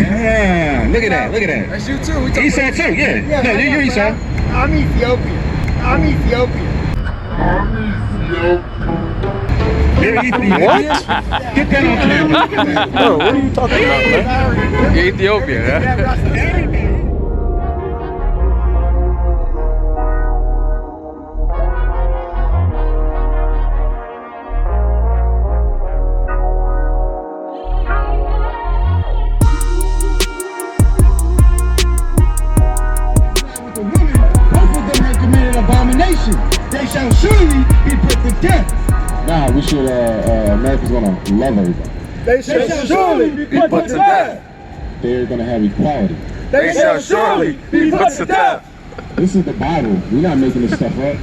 Yeah, look at that, look at that. That's you too. Esau too, yeah. No, you're Esau. I'm Ethiopian. I'm Ethiopian. You're Ethiopian. What? Get that on camera. Bro, what are you talking about, man? You're Ethiopian, huh? Abomination. They shall surely be put to death. Nah, we should, America's gonna love everybody. They shall surely be put to death. They're gonna have equality. They shall surely be put to death. This is the Bible. We're not making this stuff up.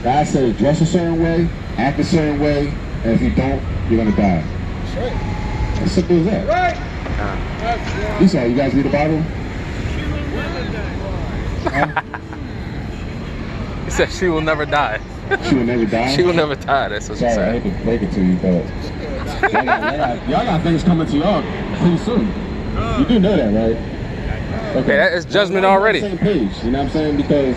God said dress a certain way, act a certain way, and if you don't, you're gonna die. That's right. As simple as that. Right. Esau, you guys read the Bible? He said she will never die. She will never die? She will never die, that's what she Sorry, I said. hate to break it to you, but y'all got things coming to y'all pretty soon. You do know that, right? Okay, that is judgment We're already. on the same page, you know what I'm saying? Because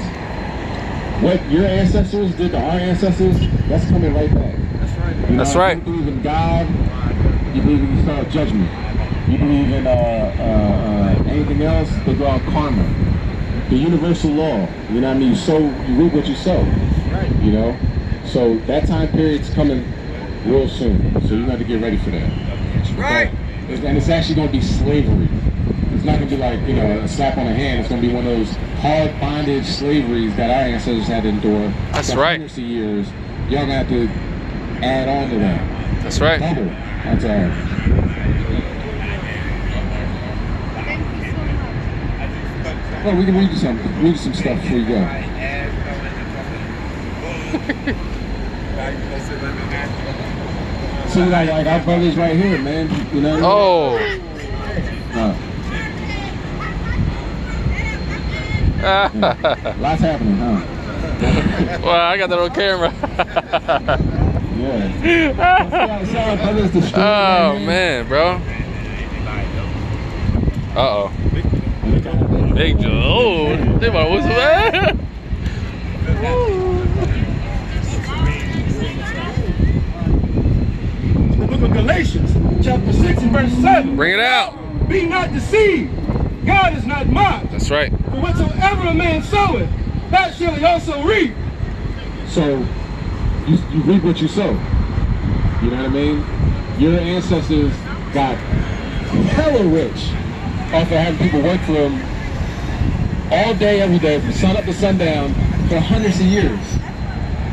what your ancestors did to our ancestors, that's coming right back. That's right. You know, That's right. You believe in God, you believe in the start of judgment. You believe in anything else, they go out karma. The universal law, you know what I mean? You reap what you sow, Right. you know? So that time period's coming real soon. So you got to get ready for that. Right. And it's actually going to be slavery. It's not going to be like, you know, a slap on the hand. It's going to be one of those hard bondage slaveries that our ancestors had to endure. That's for right. Hundreds of years. Y'all going to have to add on to that. That's right. Double. That's all. Well, we can read you some stuff before you go. So like our brothers right here, man. You know what Oh. I mean? Lots happening, huh? Well, I got that on camera. Yeah. Oh, man, bro. Uh-oh. Big Joe. Oh, they might whistle that. The book of Galatians, chapter 6 and verse 7. Bring it out. Be not deceived. God is not mocked. That's right. For whatsoever a man soweth, that shall he also reap. So you reap what you sow. You know what I mean? Your ancestors got hella rich off of having people work for them all day, every day, from sun up to sundown for hundreds of years.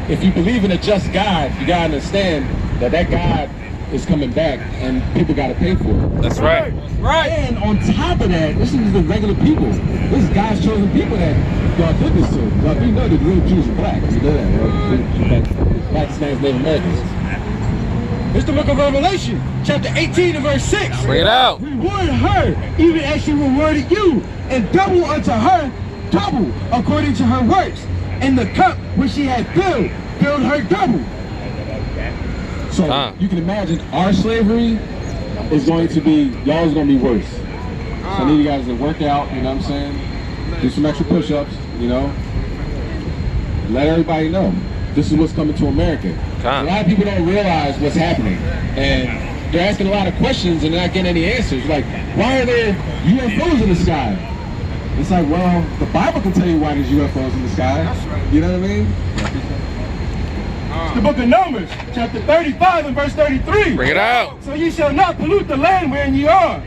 If you believe in a just God, you gotta understand that that God is coming back and people gotta pay for it. That's right. Right. And on top of that, this is the regular people. This is God's chosen people that y'all did this to. Like, we know the real Jews are black. You know that, right? Pakistan's Native Americans. It's the book of Revelation, chapter 18 and verse 6. Bring it out. Reward her, even as she rewarded you, and double unto her, double according to her works. And the cup which she had filled her double. So you can imagine our slavery is going to be, y'all's going to be worse. So I need you guys to work out, you know what I'm saying? Do some extra push-ups, you know? Let everybody know. This is what's coming to America. A lot of people don't realize what's happening. And they're asking a lot of questions and they're not getting any answers. Like, why are there UFOs in the sky? It's like, well, the Bible can tell you why there's UFOs in the sky. That's right. You know what I mean? It's the book of Numbers, chapter 35 and verse 33. Bring it out. So ye shall not pollute the land wherein ye are.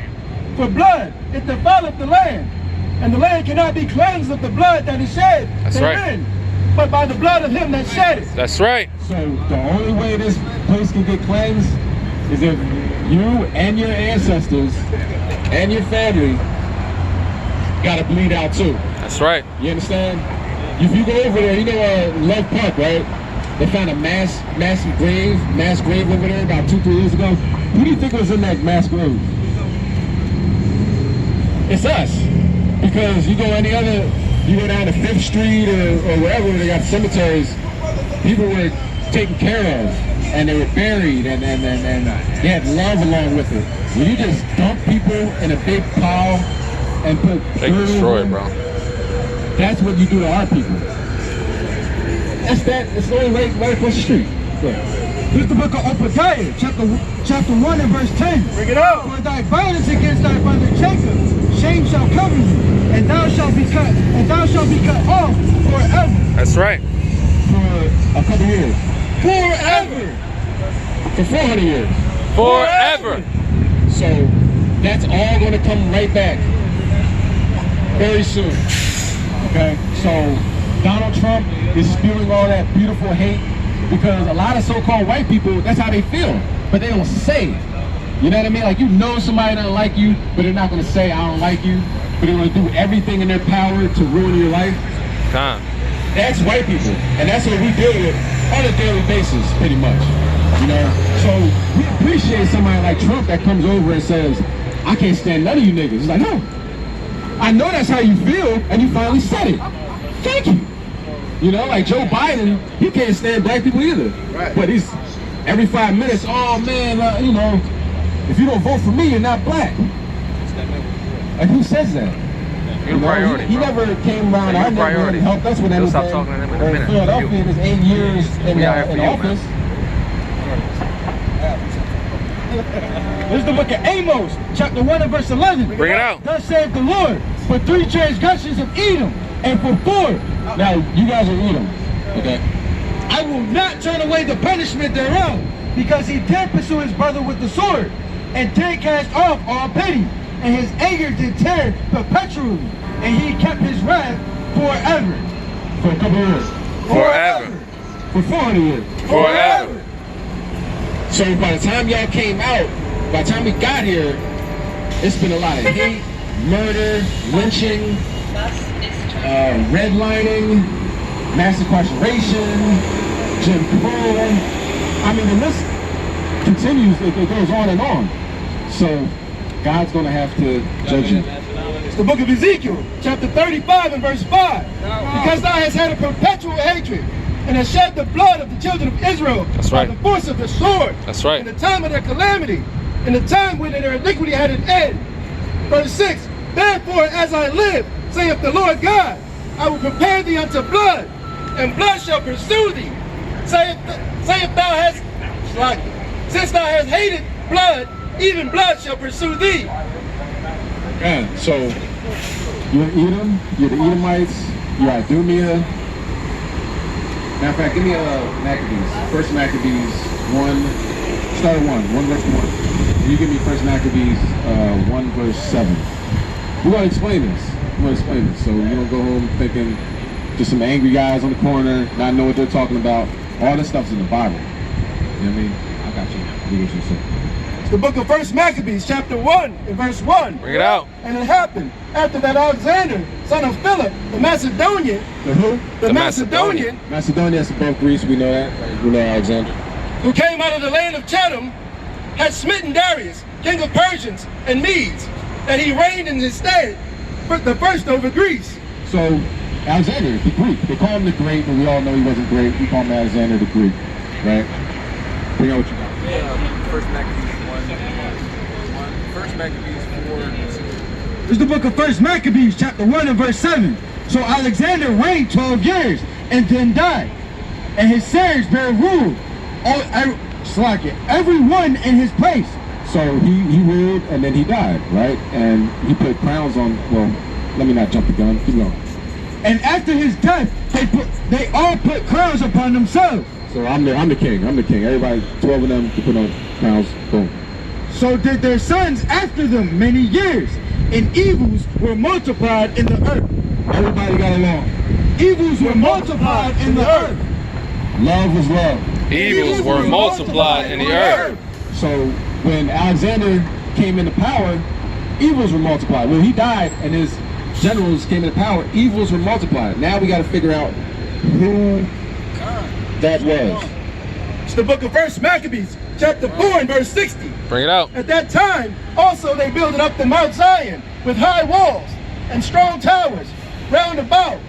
For blood, it defileth the land. And the land cannot be cleansed of the blood that is shed That's therein, right. but by the blood of him that shed it. That's right. So the only way this place can get cleansed is if you and your ancestors and your family gotta bleed out too. That's right. You understand? If you go over there, you know Love Park, right? They found a mass grave over there about 2-3 years ago. Who do you think was in that mass grave? It's us. Because you go down to 5th Street or wherever they got cemeteries, people were taken care of and they were buried, and they had love along with it. When you just dump people in a big pile and put They destroy it, bro. that's what you do to our people. It's the only right across the street. This is the book of Obadiah, chapter 1 and verse 10. Bring it out. For thy violence against thy brother Jacob, shame shall cover you, and thou shalt be cut off forever. That's right. For a couple years. Forever. For 400 years. Forever. So that's all going to come right back very soon. Okay? So Donald Trump is spewing all that beautiful hate because a lot of so-called white people, that's how they feel, but they don't say it. You know what I mean? Like, you know somebody doesn't like you, but they're not going to say, I don't like you, but they're going to do everything in their power to ruin your life. Time. That's white people, and that's what we deal with on a daily basis, pretty much. You know, so we appreciate somebody like Trump that comes over and says, I can't stand none of you niggas. It's like, no, I know that's how you feel, and you finally said it. Thank you. You know, like Joe Biden, he can't stand black people either. Right. But he's every 5 minutes, oh man, you know, if you don't vote for me, you're not black. Like, who says that? You're a priority, He bro. never came around You're our a neighborhood priority. and helped us with You'll anything. stop talking to them in a minute. Philadelphia in his 8 years in We out here for you, office. This is the book of Amos, chapter 1 and verse 11. Bring it out. Thus saith the Lord, for 3 transgressions of Edom, and for 4, Now, you guys are Edom, okay? I will not turn away the punishment thereof, because he did pursue his brother with the sword, and did cast off all pity, and his anger did tear perpetually, and he kept his wrath forever. For a couple years. Forever. For 400 years. Forever. So by the time y'all came out, by the time we got here, it's been a lot of hate, murder, lynching, redlining, mass incarceration, Jim Crow. I mean, the list continues, it goes on and on. So God's going to have to judge you. It's the book of Ezekiel, chapter 35 and verse 5. Because thou hast had a perpetual hatred, and hast shed the blood of the children of Israel That's by right. the force of the sword. That's right. In the time of their calamity, in the time when their iniquity had an end. Verse 6. Therefore, as I live, saith the Lord God, I will prepare thee unto blood, and blood shall pursue thee. Saith thou hast, since thou hast hated blood, even blood shall pursue thee. Yeah, so you're Edom, you're the Edomites, you're Idumea. Matter of fact, give me Maccabees. First Maccabees 1, start at 1 verse 1. You give me First Maccabees 1 verse 7. We're going to explain this. So you don't go home thinking just some angry guys on the corner, not know what they're talking about. All this stuff's in the Bible. You know what I mean? I got you. Do what you say. It's the book of First Maccabees, chapter 1, and verse 1. Bring it out. And it happened after that Alexander, son of Philip, the Macedonian, The who? the Macedonian, Macedonia, that's above Greece, we know that. We know Alexander. who came out of the land of Chatham, had smitten Darius, king of Persians and Medes, that he reigned in his stead, the first over Greece. So, Alexander, the Greek, they call him the Great, but we all know he wasn't great. We call him Alexander the Greek, right? Bring out what you got. First Maccabees 1. First Maccabees 4. It's the book of First Maccabees, chapter 1 and verse 7. So Alexander reigned 12 years and then died, and his sons bare rule, everyone in his place. So he ruled and then he died, right? And he put crowns on, well, let me not jump the gun, keep going. And after his death, they all put crowns upon themselves. So I'm the king. Everybody, 12 of them, to put on crowns, boom. So did their sons after them many years, and evils were multiplied in the earth. Everybody got along. Evils were multiplied in the earth. Love was love. Evils were multiplied in the earth. So when Alexander came into power, evils were multiplied. When he died and his generals came into power, evils were multiplied. Now we got to figure out who that was. It's the book of First Maccabees, chapter 4 and verse 60. Bring it out. At that time, also they builded up the Mount Zion with high walls and strong towers round about,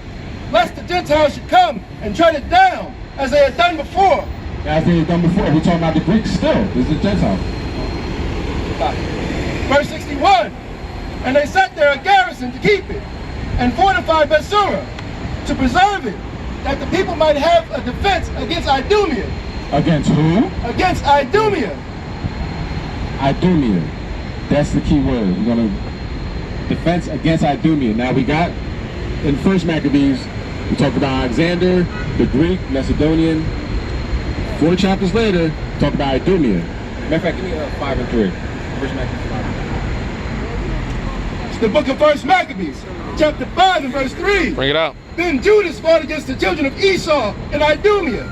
lest the Gentiles should come and tread it down, as they had done before, as they had done before. We're talking about the Greeks still. This is the Gentiles. Verse 61. And they set there a garrison to keep it, and fortified Bethsura to preserve it, that the people might have a defense against Idumea. Against who? Against Idumea. Idumea. That's the key word. We're going to defense against Idumea. Now we got in First Maccabees, we talked about Alexander, the Greek, Macedonian. 4 chapters later, talk about Idumea. Matter of fact, give me 5 and 3. First Maccabees 5 and 3. It's the book of First Maccabees, chapter 5 and verse 3. Bring it out. Then Judas fought against the children of Esau and Idumea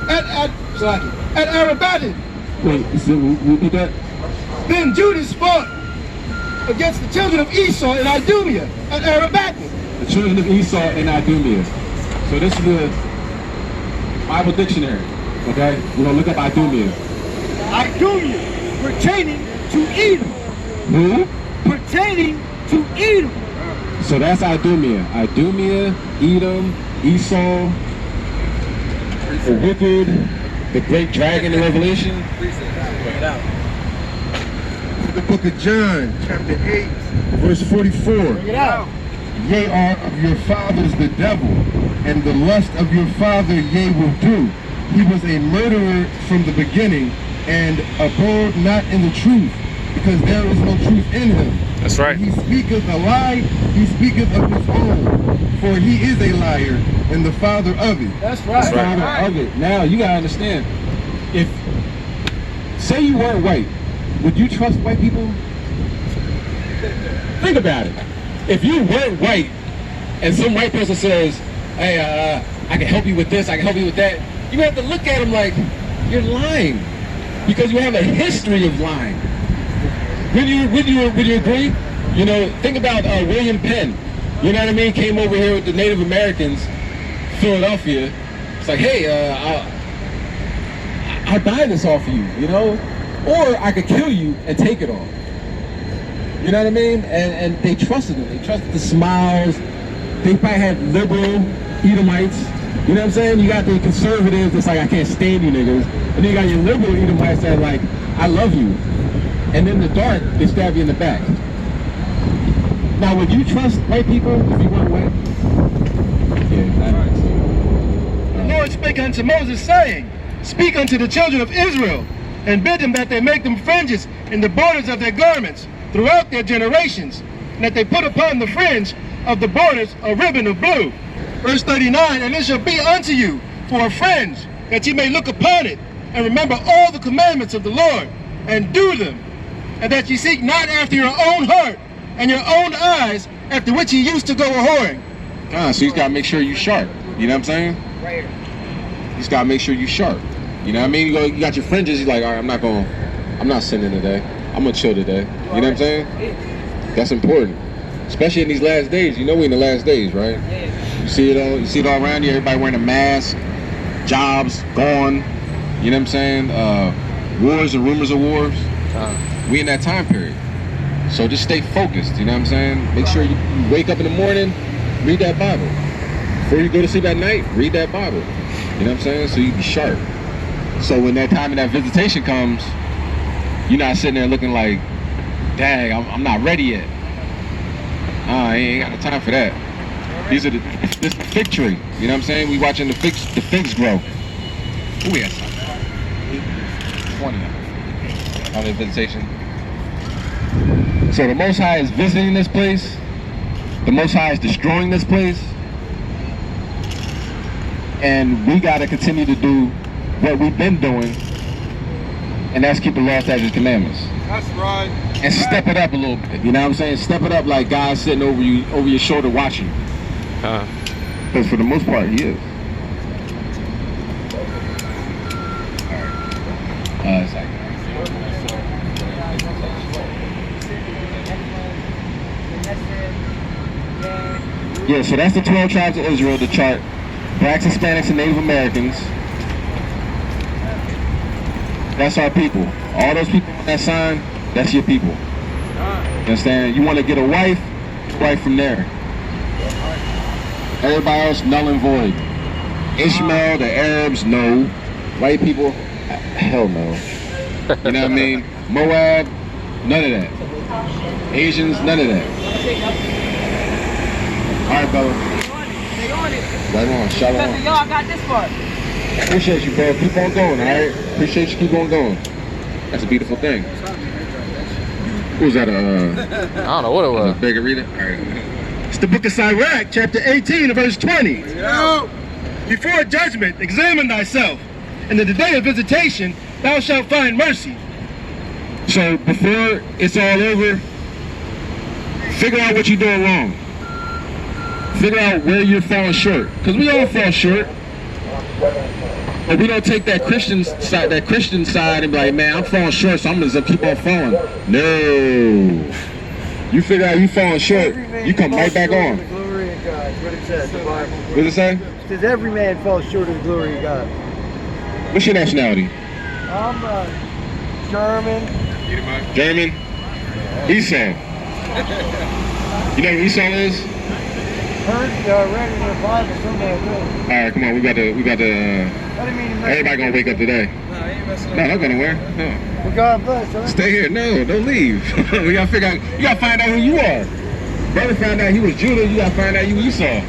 at Arabatin. Wait, so repeat that? Then Judas fought against the children of Esau and Idumea at Arabatin. The children of Esau and Idumea. So this is the Bible dictionary, okay? We're going to look up Idumea. Idumea, pertaining to Edom. Who? Pertaining to Edom. So that's Idumea. Idumea, Edom, Esau, the wicked, the great dragon in Revelation. The book of John, chapter 8, Verse 44. bring it out. Ye are of your fathers the devil, and the lust of your father ye will do. He was a murderer from the beginning, and abode not in the truth, because there is no truth in him. That's right. He speaketh a lie, he speaketh of his own, for he is a liar, and the father of it. That's right. Father of it. Now you gotta understand. If say you weren't white, would you trust white people? Think about it. If you weren't white, and some white person says, "Hey, I can help you with this, I can help you with that," you have to look at them like you're lying, because you have a history of lying. Would you agree? You know, think about William Penn. You know what I mean? Came over here with the Native Americans, Philadelphia. It's like, hey, I'll buy this off of you, you know? Or I could kill you and take it all. You know what I mean? And they trusted him. They trusted the smiles. They probably had liberal Edomites. You know what I'm saying? You got the conservatives that's like, I can't stand you niggas. And then you got your liberal Edomites that are like, I love you. And in the dark, they stab you in the back. Now, would you trust white people if you weren't white? Yeah, The Lord spake unto Moses, saying, Speak unto the children of Israel, and bid them that they make them fringes in the borders of their garments throughout their generations, and that they put upon the fringe of the borders a ribbon of blue. Verse 39, And it shall be unto you for a fringe, that ye may look upon it, and remember all the commandments of the Lord, and do them, and that ye seek not after your own heart and your own eyes, after which ye used to go a-whoring. so he's got to make sure you sharp. You know what I'm saying? Right. He's got to make sure you sharp. You know what I mean? You got your fringes. He's like, all right, I'm not sinning today. I'm gonna chill today. You know what I'm saying? That's important, especially in these last days. You know we in the last days, right? You see it all. You see it all around you. Everybody wearing a mask. Jobs gone. You know what I'm saying? Wars and rumors of wars. We in that time period. So just stay focused. You know what I'm saying? Make sure you wake up in the morning, read that Bible. Before you go to sleep at night, read that Bible. You know what I'm saying? So you be sharp. So when that time of that visitation comes, you're not sitting there looking like, dang, I'm not ready yet. I ain't got no time for that. This is the fig tree. You know what I'm saying? We watching the figs grow. Who we at? 20 on the visitation. So the Most High is visiting this place. The Most High is destroying this place. And we got to continue to do what we've been doing, and that's keep the law, statutes, commandments. That's right. And step it up a little bit. You know what I'm saying? Step it up like God's sitting over you, over your shoulder watching. Because for the most part, He is. Yeah, so that's the 12 tribes of Israel, the chart. Blacks, Hispanics, and Native Americans. That's our people. All those people on that sign, that's your people. You understand? You want to get a wife from there. Everybody else, null and void. Ishmael, the Arabs, no. White people, hell no. You know what I mean? Moab, none of that. Asians, none of that. All right, brother. Right on, shalom. Y'all got this part. Appreciate you, bro. Keep on going, all right? Appreciate you. Keep on going. That's a beautiful thing. What was that? I don't know what it was. Beg and read it? All right. It's the book of Sirach, chapter 18, verse 20. Before judgment, examine thyself, and in the day of visitation, thou shalt find mercy. So before it's all over, figure out what you're doing wrong. Figure out where you're falling short. Because we all fall short. But we don't take that Christian side and be like, man, I'm falling short, so I'm gonna keep on falling. No. You figure out you falling short, you come right back on. The glory of God. What it says, the Bible. What does it say? It says every man falls short of the glory of God. What's your nationality? I'm German. German? Esau. You know what Esau is? Heard, read in the Bible somewhere. All right, come on, we got to. I didn't mean to mess Everybody gonna wake up today. No, not going nowhere. No. Well, God bless, huh? Stay here. No, don't leave. We gotta figure out. You gotta find out who you are. Brother found out he was Judah. You gotta find out you Esau.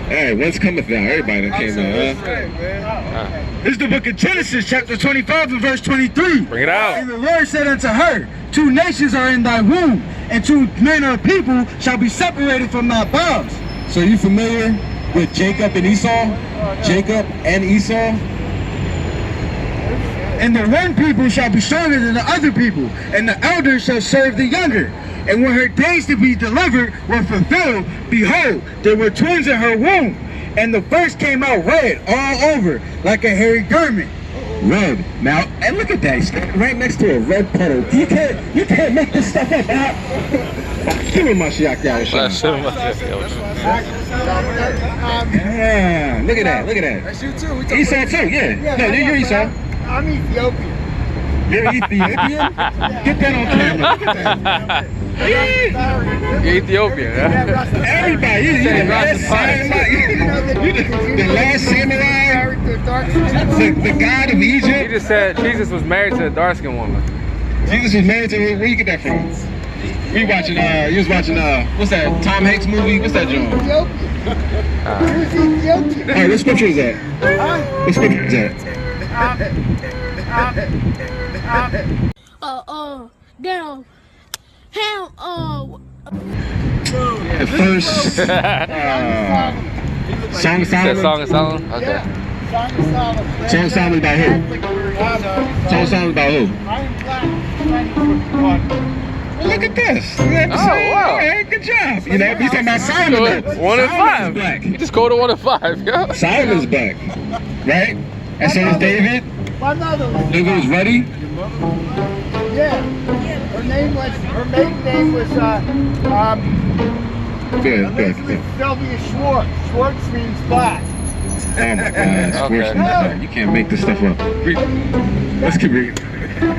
Hey, what's cometh thou? Everybody that came out, huh? This is the book of Genesis, chapter 25 and verse 23. Bring it out. And the Lord said unto her, 2 nations are in thy womb, and 2 manner of people shall be separated from thy bowels. So you familiar with Jacob and Esau? Jacob and Esau? And the one people shall be stronger than the other people, and the elder shall serve the younger. And when her days to be delivered were fulfilled, behold, there were twins in her womb. And the first came out red all over, like a hairy garment. Red. Now, and look at that. He's right next to a red puddle. You can't make this stuff up, Al. Give me my Shiak Yahusha. Yeah, look at that. Look at that. That's you too. Esau too, yeah. No, you're Esau. I'm Ethiopian. You're Ethiopian? Get that on camera. Look at that. You're Ethiopian, huh? Everybody, you the last samurai. The last samurai. The god of He Egypt. just said Jesus was married to a dark-skinned woman. Jesus was married to, where you get that from? You was watching, what's that, Tom Hanks movie? What's that, John? Ethiopian. Alright, what scripture is that? What scripture is that? Down. The first Song of That Solomon? Song of Solomon? Okay. Song of Solomon about who? Song of Solomon about who? Well, look at this. You know what I'm saying? wow. All right, good job. You know, he's talking about Solomon. 1 in 5. Black. You just called it 1 in 5, yo. Solomon's black, right? And so is David. My mother was. David was ready. Yeah. Her maiden name was Elizabeth Sylvia Schwartz. Schwartz means black. Oh my God, Okay. you can't make this stuff up. Let's keep reading. You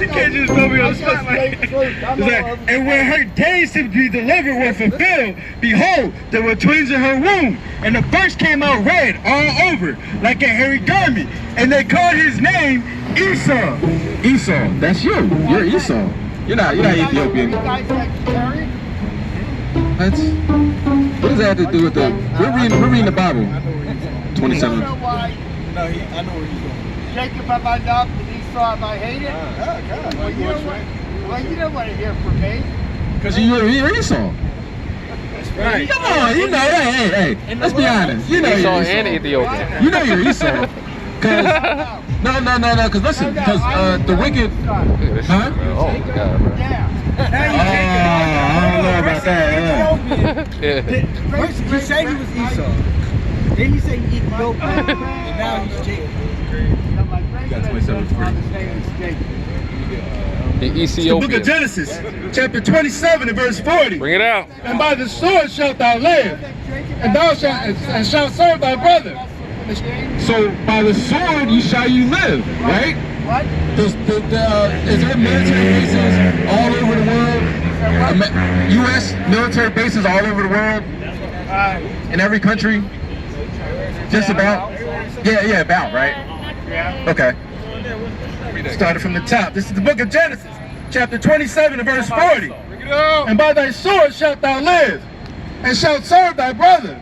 can't just throw me on the spot like that. And when her days to be delivered were fulfilled, behold, there were twins in her womb. And the first came out red all over, like a hairy garment. And they called his name Esau. Esau, that's you. You're Esau. You're not Ethiopian. You guys vegetarian? What does that have to do with the? We're reading the Bible. 27. You know why? No, I know where he's going. Jacob have I loved and Esau have I hated? Well, you don't want to hear from me. Because you're Esau. Right. Come on, you know, hey, let's be honest. You know Esau you're and Esau. Ethiopian. You know you're Esau. Cause no, because listen, because the wicked, Look at this huh? shit, bro. Oh my God, bro. Yeah. I don't know about that. Yeah. First, he said he was Esau. Then he said Ethiopian. And now he's Jacob. Got 27 free. The The book of Ethiopian. Genesis, chapter 27 and verse 40. Bring it out. And by the sword shalt thou live, and thou shalt serve thy brother. So by the sword you live, right? What? Is there military bases all over the world? U.S. military bases all over the world? In every country? Just about? Yeah, about, right? Yeah. Okay. Started from the top. This is the book of Genesis, chapter 27 and verse 40. And by thy sword shalt thou live, and shalt serve thy brother.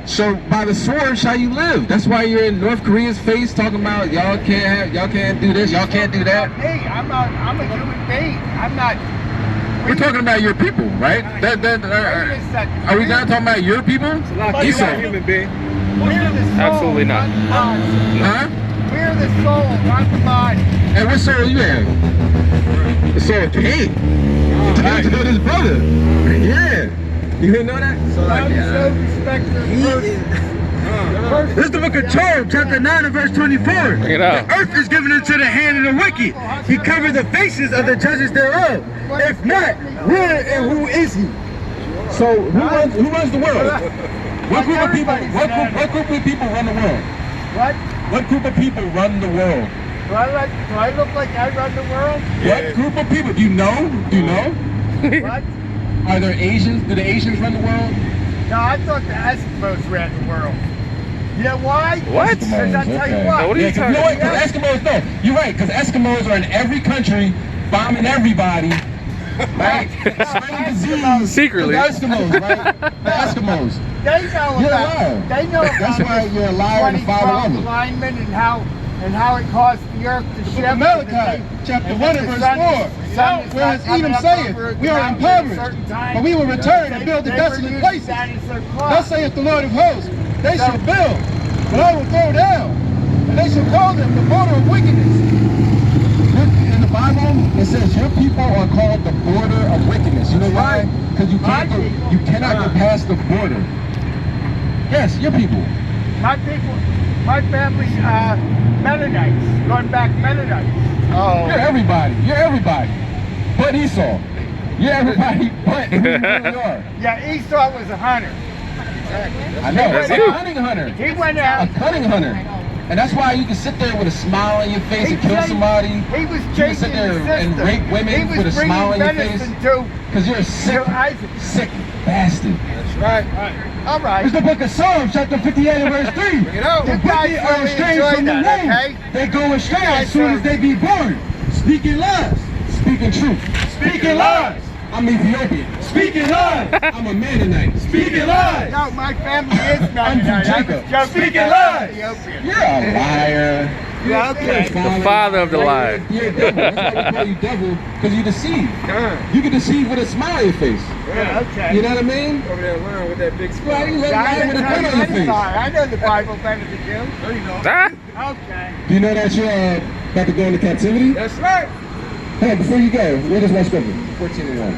So by the sword shall you live. That's why you're in North Korea's face talking about y'all can't do this, y'all can't do that. Me, I'm a human being. I'm not. We're talking about your people, right? Are we not talking about your people? Esau. Human being. We're the soul, Absolutely not. the body. Huh? We're the soul, not the body. And what soul you have? The soul of Cain. Cain killed his brother. Yeah. You didn't know that? I'm so respectful person. This is the book of Job, chapter 9 and verse 24. Bring it out. The earth is given into the hand of the wicked. He covered the faces of the judges thereof. If not, where and who is he? So who runs the world? What group of people? What group of people run the world? What? What group of people run the world? Do I look like I run the world? What group of people? Do you know? Do you know? What? Are there Asians? Do the Asians run the world? No, I thought the Eskimos ran the world. You know why? What? Because I'll tell you Okay. what. What are you talking know what? about? Because Eskimos, no. You're right, because Eskimos are in every country, bombing everybody. Right? Spreading disease. Secretly. The Eskimos, right? The Eskimos. They know You're a about. liar. They know about. That's why you're a liar and a 2012 father of it. alignment and how it caused the earth to Book shift. of Malachi, chapter 1 and verse 4. Whereas Edom saith, we are impoverished, but we will return and build the desolate places. Thus saith the Lord of hosts, they shall build, but I will throw down, and they shall call them the border of wickedness. In the Bible, it says your people are called the border of wickedness. You know why? Because you cannot go past the border. Yes, your people. My people, my family's Mennonites, going back Mennonites. You're everybody. You're everybody. But Esau. You're everybody but who you really are. Yeah, Esau was a hunter. I know. That's A you. cunning hunter. He went A out. cunning hunter. And that's why you can sit there with a smile on your face and kill somebody. He was You can chasing sit there the and sister. rape He women was with a smile on your bringing face. venison Because you're a sick, to Isaac. sick bastard. Right. All right. It's the book of Psalms, chapter 58 and verse 3. You The guys wicked really are estranged enjoy from the that, womb. okay? They go astray guys as soon as they be born. Speaking lies. Speaking truth. Speaking lies. I'm Ethiopian. Speaking lies. I'm a Mennonite. Speaking lies. No, my family is Mennonite. I was Jacob. joking Speaking about lies. Ethiopian. You're a liar. Yeah, okay. The father of the lie. You're a devil. That's why we call you devil, because you deceive. You can deceive with a smile on your face. Yeah, okay. You know what I mean? Over there lying with that big Right, you let Yeah, lie with a gun on your face. I know the Bible better than you. There you go. Ah, Okay. Do you know that you're about to go into captivity? That's right. Hey, before you go, read this one scripture. 14 and 1.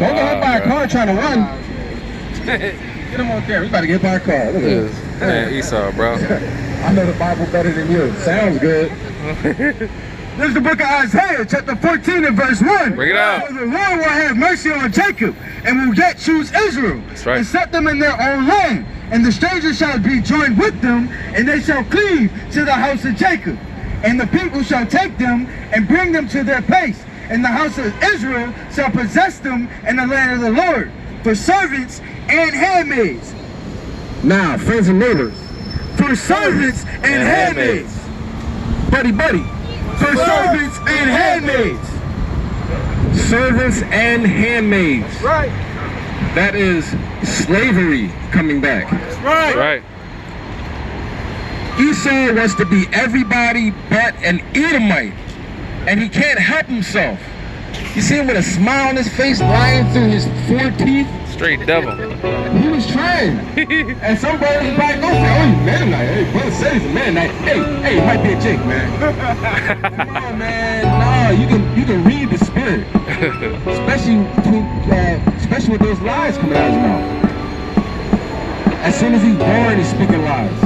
Don't get hit by a car trying to run. Get him on camera. We about to get hit by a car. Look at this. man, Esau, bro. I know the Bible better than you. Sounds good. This is the book of Isaiah, chapter 14 and verse 1. Bring it out. For the Lord will have mercy on Jacob, and will yet choose Israel, That's right. and set them in their own land. And the strangers shall be joined with them, and they shall cleave to the house of Jacob. And the people shall take them, and bring them to their place. And the house of Israel shall possess them in the land of the Lord, for servants and handmaids. Now, friends and neighbors. For servants and handmaids. Buddy. For servants and handmaids. Servants and handmaids. Right. That is slavery coming back. Right. Right. Esau wants to be everybody but an Edomite, and he can't help himself. You see him with a smile on his face, lying through his 4 teeth. Straight devil. He was trying. And some brothers would probably go say, oh, he's Mennonite. Hey, brother said he's a Mennonite. Hey, it might be a Jake, man. Come on, man. No, you can read the spirit. Especially with those lies coming out of his mouth. As soon as he's born, he's speaking lies.